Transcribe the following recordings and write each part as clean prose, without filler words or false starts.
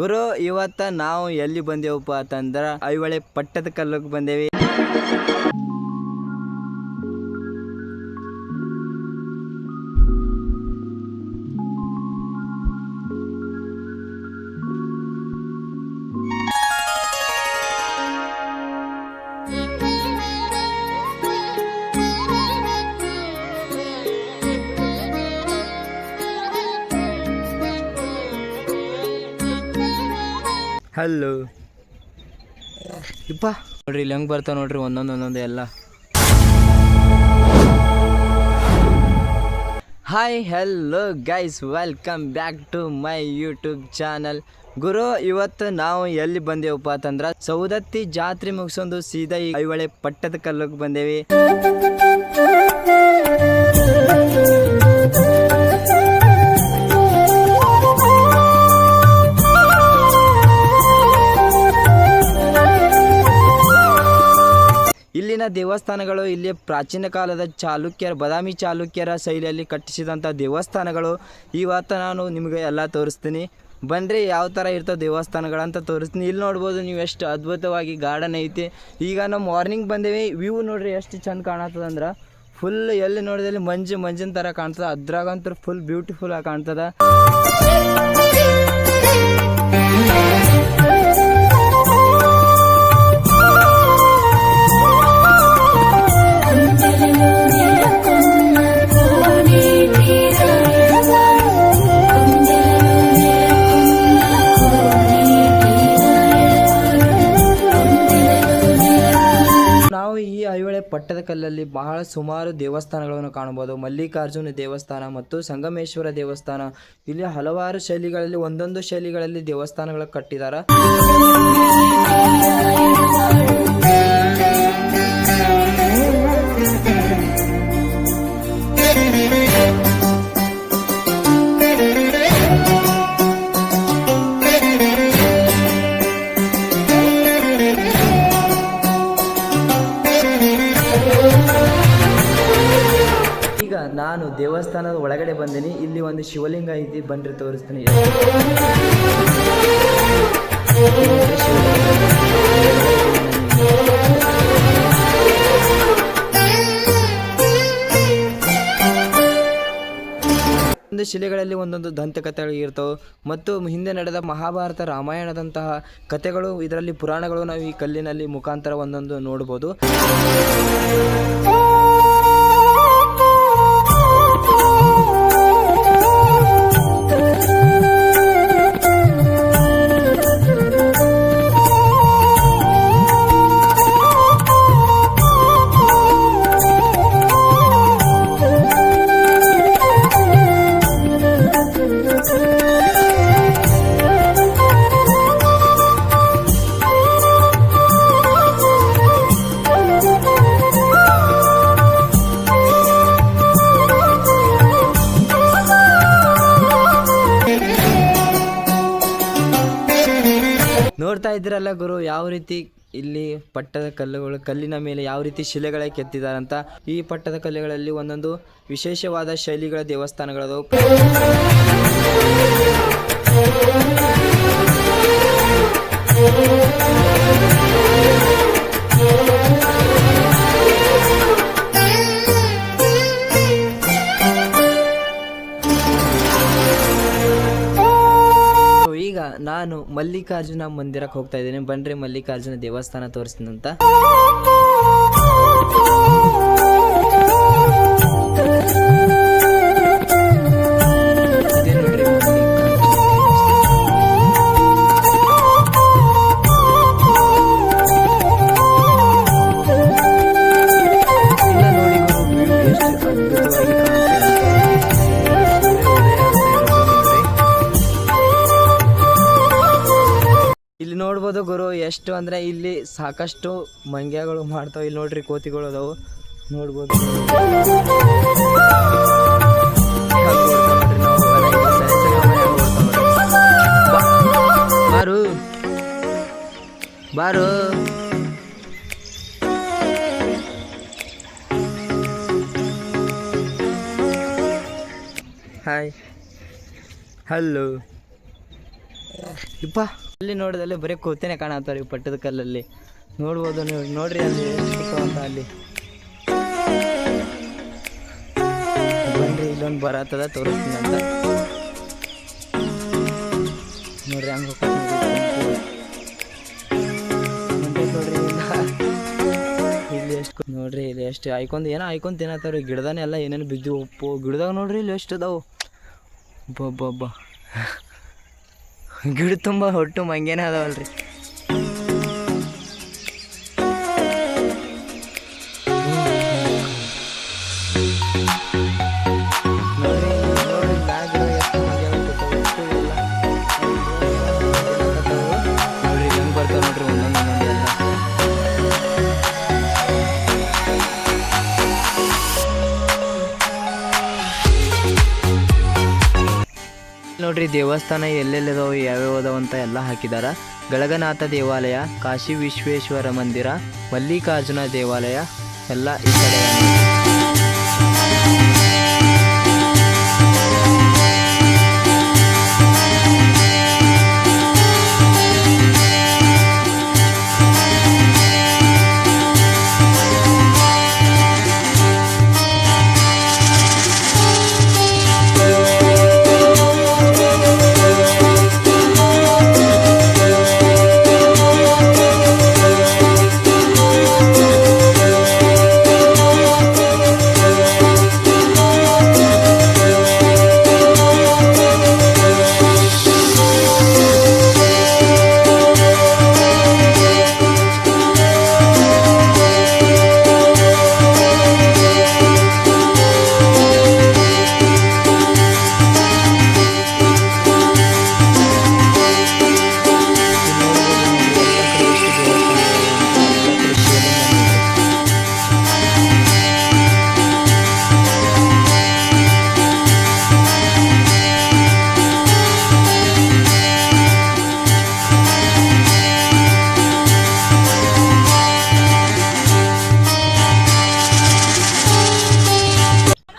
ಗುರು ಇವತ್ತ ನಾವು ಎಲ್ಲಿ ಬಂದೇವಪ್ಪ ಅಂತಂದ್ರ ಐಹೊಳೆ ಪಟ್ಟದ ಕಲ್ಲಕ್ಕೆ ಬಂದೇವಿ. ಹಲೋ ಇಪ್ಪ ನೋಡ್ರಿ ಇಲ್ಲಿ ಹೆಂಗೆ ಬರ್ತಾವ ನೋಡ್ರಿ ಒಂದೊಂದು ಎಲ್ಲ. Hi hello guys, welcome back to my YouTube channel. ಗುರು ಇವತ್ತು ನಾವು ಎಲ್ಲಿ ಬಂದೇವಪ್ಪ ಅಂತಂದ್ರೆ ಸೌದತ್ತಿ ಜಾತ್ರೆ ಮುಗಿಸೊಂದು ಸೀದಾ ಈ ಐಹೊಳೆ ಪಟ್ಟದ ಕಲ್ಲಕ್ಕೆ ಬಂದೇವಿ. ಇಲ್ಲಿನ ದೇವಸ್ಥಾನಗಳು ಇಲ್ಲಿ ಪ್ರಾಚೀನ ಕಾಲದ ಬಾದಾಮಿ ಚಾಲುಕ್ಯರ ಶೈಲಿಯಲ್ಲಿ ಕಟ್ಟಿಸಿದಂಥ ದೇವಸ್ಥಾನಗಳು. ಇವತ್ತು ನಾನು ನಿಮಗೆ ಎಲ್ಲ ತೋರಿಸ್ತೀನಿ, ಬನ್ರಿ ಯಾವ ಥರ ಇರ್ತವೆ ದೇವಸ್ಥಾನಗಳಂತ ತೋರಿಸ್ತೀನಿ. ಇಲ್ಲಿ ನೋಡ್ಬೋದು ನೀವು ಎಷ್ಟು ಅದ್ಭುತವಾಗಿ ಗಾರ್ಡನ್ ಐತಿ. ಈಗ ನಾವು ಮಾರ್ನಿಂಗ್ ಬಂದೇವಿ, ವ್ಯೂ ನೋಡ್ರಿ ಎಷ್ಟು ಚಂದ ಕಾಣತ್ತದ ಅಂದ್ರೆ ಫುಲ್ ಎಲ್ಲಿ ನೋಡಿದಲ್ಲಿ ಮಂಜಿನ ಥರ ಕಾಣ್ತದೆ. ಅದ್ರಾಗಂತೂ ಫುಲ್ ಬ್ಯೂಟಿಫುಲ್ ಆಗಿ ಕಾಣ್ತದ. ನಾವು ಈ ಐಹೊಳೆ ಪಟ್ಟದ ಕಲ್ಲಲ್ಲಿ ಬಹಳ ಸುಮಾರು ದೇವಸ್ಥಾನಗಳನ್ನು ಕಾಣಬಹುದು. ಮಲ್ಲಿಕಾರ್ಜುನ ದೇವಸ್ಥಾನ ಮತ್ತು ಸಂಗಮೇಶ್ವರ ದೇವಸ್ಥಾನ. ಇಲ್ಲಿ ಹಲವಾರು ಶೈಲಿಗಳಲ್ಲಿ ಒಂದೊಂದು ಶೈಲಿಗಳಲ್ಲಿ ದೇವಸ್ಥಾನಗಳು ಕಟ್ಟಿದ್ದಾರೆ. ನಾನು ದೇವಸ್ಥಾನದ ಒಳಗಡೆ ಬಂದೀನಿ. ಇಲ್ಲಿ ಒಂದು ಶಿವಲಿಂಗ ಐತಿ, ಬನ್ರಿ ತೋರಿಸ್ತೀನಿ. ಒಂದು ಶಿಲೆಗಳಲ್ಲಿ ಒಂದೊಂದು ದಂತಕಥೆಗಳು ಇರ್ತವೆ ಮತ್ತು ಹಿಂದೆ ನಡೆದ ಮಹಾಭಾರತ ರಾಮಾಯಣದಂತಹ ಕಥೆಗಳು, ಇದರಲ್ಲಿ ಪುರಾಣಗಳು ನಾವು ಈ ಕಲ್ಲಿನಲ್ಲಿ ಮುಖಾಂತರ ಒಂದೊಂದು ನೋಡ್ಬೋದು. ನೋಡ್ತಾ ಇದ್ದೀರಲ್ಲ ಗುರು, ಯಾವ ರೀತಿ ಇಲ್ಲಿ ಪಟ್ಟದ ಕಲ್ಲಿನ ಮೇಲೆ ಯಾವ ರೀತಿ ಶಿಲೆಗಳೇ ಕೆತ್ತಿದಾರಂತ. ಈ ಪಟ್ಟದ ಕಲ್ಲುಗಳಲ್ಲಿ ಒಂದೊಂದು ವಿಶೇಷವಾದ ಶೈಲಿಗಳ ದೇವಸ್ಥಾನಗಳದವು. ಈಗ ನಾನು ಮಲ್ಲಿಕಾರ್ಜುನ ಮಂದಿರಕ್ಕೆ ಹೋಗ್ತಾ ಇದ್ದೀನಿ, ಬನ್ರಿ ಮಲ್ಲಿಕಾರ್ಜುನ ದೇವಸ್ಥಾನ ತೋರಿಸ್ತೀನಂತ. ಇಲ್ಲಿ ನೋಡ್ಬೋದು ಗುರು, ಎಷ್ಟು ಅಂದ್ರೆ ಇಲ್ಲಿ ಸಾಕಷ್ಟು ಮಂಗ್ಯಗಳು ಮಾಡ್ತಾವ. ಇಲ್ಲಿ ನೋಡ್ರಿ ಕೋತಿಗಳು ಅದಾವು, ನೋಡ್ಬೋದು. ಬಾರು ಬಾರು ಹಾಯ್ ಹಲೋ ಇಪ್ಪ ಅಲ್ಲಿ ನೋಡಿದಲ್ಲಿ ಬರೀ ಕೋತಿನೇ ಕಾಣತ್ತಾರ ಪಟ್ಟದ ಕಲ್ಲಲ್ಲಿ ನೋಡ್ಬೋದು ನೀವು ನೋಡ್ರಿ ಅಲ್ಲಿ ಅಂತ ಅಲ್ಲಿ ಬನ್ರಿ ಇಲ್ಲೊಂದು ಬರತ್ತದ ತೋರಿಸ್ತೀನಿ ಅಂತ ನೋಡ್ರಿ ಹಂಗೆ ನೋಡ್ರಿ ಇಲ್ಲಿ ಎಷ್ಟು ನೋಡ್ರಿ ಇಲ್ಲಿ ಎಷ್ಟು ಆಯ್ಕೊಂಡ್ ಏನೋ ಆಯ್ಕೊಂಡ್ ತಿನ್ನತ್ತಾವ್ರಿ ಗಿಡದಾನೆ ಎಲ್ಲ ಏನೇನು ಬಿದ್ದು ಉಪ್ಪು ಗಿಡದಾಗ ನೋಡ್ರಿ ಇಲ್ಲಿ ಎಷ್ಟು ಅದಾವು ಬೊಬ್ಬ ಗಿಡ ತುಂಬ ಹೊಟ್ಟು ಮಂಗೇನೆ ಅದಾವಲ್ರಿ ನೋಡ್ರಿ ದೇವಸ್ಥಾನ ಎಲ್ಲೆಲ್ಲಿದಾವೆ ಯಾವ್ಯಾವ ಅದಾವ ಅಂತ ಎಲ್ಲ ಹಾಕಿದಾರ ಗಳಗನಾಥ ದೇವಾಲಯ ಕಾಶಿ ವಿಶ್ವೇಶ್ವರ ಮಂದಿರ ಮಲ್ಲಿಕಾರ್ಜುನ ದೇವಾಲಯ ಎಲ್ಲ ಈ ಕಡೆ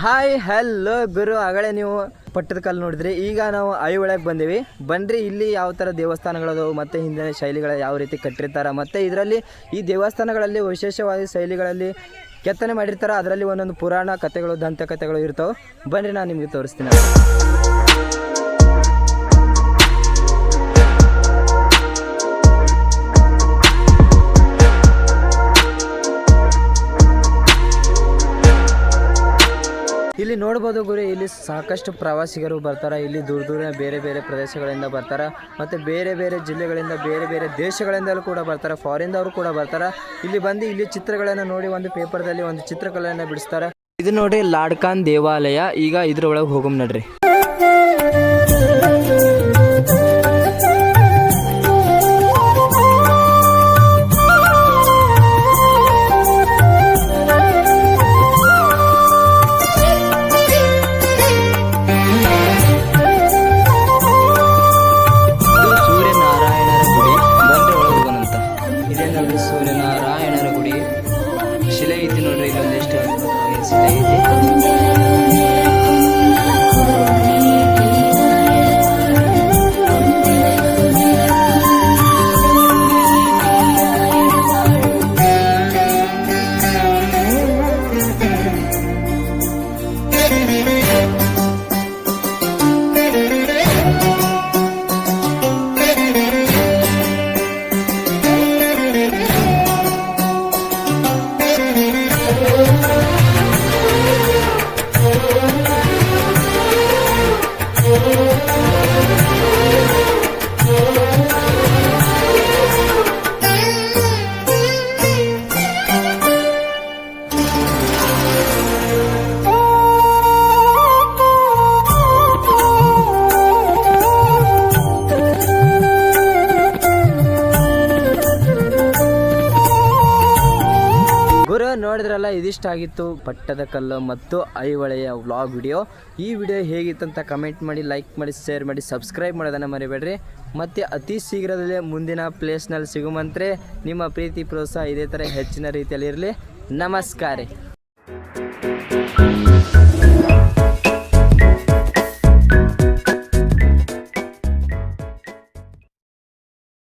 ಹಾಯ್ ಹಲೋ ಗುರು ಆಗಲೇ ನೀವು ಪಟ್ಟದ ಕಲ್ಲು ನೋಡಿದ್ರಿ ಈಗ ನಾವು ಐಹೊಳೆಗೆ ಬಂದೀವಿ ಬನ್ರಿ ಇಲ್ಲಿ ಯಾವ ಥರ ದೇವಸ್ಥಾನಗಳದಾವು ಮತ್ತು ಹಿಂದಿನ ಶೈಲಿಗಳ ಯಾವ ರೀತಿ ಕಟ್ಟಿರ್ತಾರೆ ಮತ್ತು ಇದರಲ್ಲಿ ಈ ದೇವಸ್ಥಾನಗಳಲ್ಲಿ ವಿಶೇಷವಾದ ಶೈಲಿಗಳಲ್ಲಿ ಕೆತ್ತನೆ ಮಾಡಿರ್ತಾರೆ ಅದರಲ್ಲಿ ಒಂದೊಂದು ಪುರಾಣ ಕಥೆಗಳು ದಂತಕಥೆಗಳು ಇರ್ತಾವೆ ಬನ್ರಿ ನಾನು ನಿಮಗೆ ತೋರಿಸ್ತೀನಿ ಇಲ್ಲಿ ನೋಡ್ಬೋದು ಗುರಿ ಇಲ್ಲಿ ಸಾಕಷ್ಟು ಪ್ರವಾಸಿಗರು ಬರ್ತಾರೆ ಇಲ್ಲಿ ದೂರ ದೂರ ಬೇರೆ ಬೇರೆ ಪ್ರದೇಶಗಳಿಂದ ಬರ್ತಾರೆ ಮತ್ತು ಬೇರೆ ಬೇರೆ ಜಿಲ್ಲೆಗಳಿಂದ ಬೇರೆ ಬೇರೆ ದೇಶಗಳಿಂದಲೂ ಕೂಡ ಬರ್ತಾರೆ ಫಾರಿನ್ದವರು ಕೂಡ ಬರ್ತಾರೆ ಇಲ್ಲಿ ಬಂದು ಇಲ್ಲಿ ಚಿತ್ರಗಳನ್ನು ನೋಡಿ ಒಂದು ಪೇಪರ್ದಲ್ಲಿ ಒಂದು ಚಿತ್ರಕಲೆಯನ್ನು ಬಿಡಿಸ್ತಾರೆ ಇದು ನೋಡ್ರಿ ಲಾಡ್ಕಾನ್ ದೇವಾಲಯ ಈಗ ಇದ್ರೊಳಗೆ ಹೋಗಮ್ ನಡ್ರಿ ಸೂರ್ಯನಾರಾಯಣರ ಗುಡಿ ಶಿಲೆ ಐತಿ ನೋಡ್ರಿ ಇಲ್ಲೊಂದಿಷ್ಟು ಶಿಲೆ ಐತಿ ನೋಡಿದ್ರಲ್ಲ ಇದಿಷ್ಟಾಗಿತ್ತು ಪಟ್ಟದಕಲ್ಲು ಮತ್ತು ಐಹೊಳೆಯ ವ್ಲಾಗ್ ವಿಡಿಯೋ ಈ ವಿಡಿಯೋ ಹೇಗಿತ್ತಂತ ಕಮೆಂಟ್ ಮಾಡಿ ಲೈಕ್ ಮಾಡಿ ಶೇರ್ ಮಾಡಿ ಸಬ್ಸ್ಕ್ರೈಬ್ ಮಾಡೋದನ್ನು ಮರಿಬೇಡ್ರಿ ಮತ್ತು ಅತಿ ಶೀಘ್ರದಲ್ಲೇ ಮುಂದಿನ ಪ್ಲೇಸ್ನಲ್ಲಿ ಸಿಗುವಂತೆ ನಿಮ್ಮ ಪ್ರೀತಿ ಪ್ರೋತ್ಸಾಹ ಇದೇ ಥರ ಹೆಚ್ಚಿನ ರೀತಿಯಲ್ಲಿ ಇರಲಿ ನಮಸ್ಕಾರ.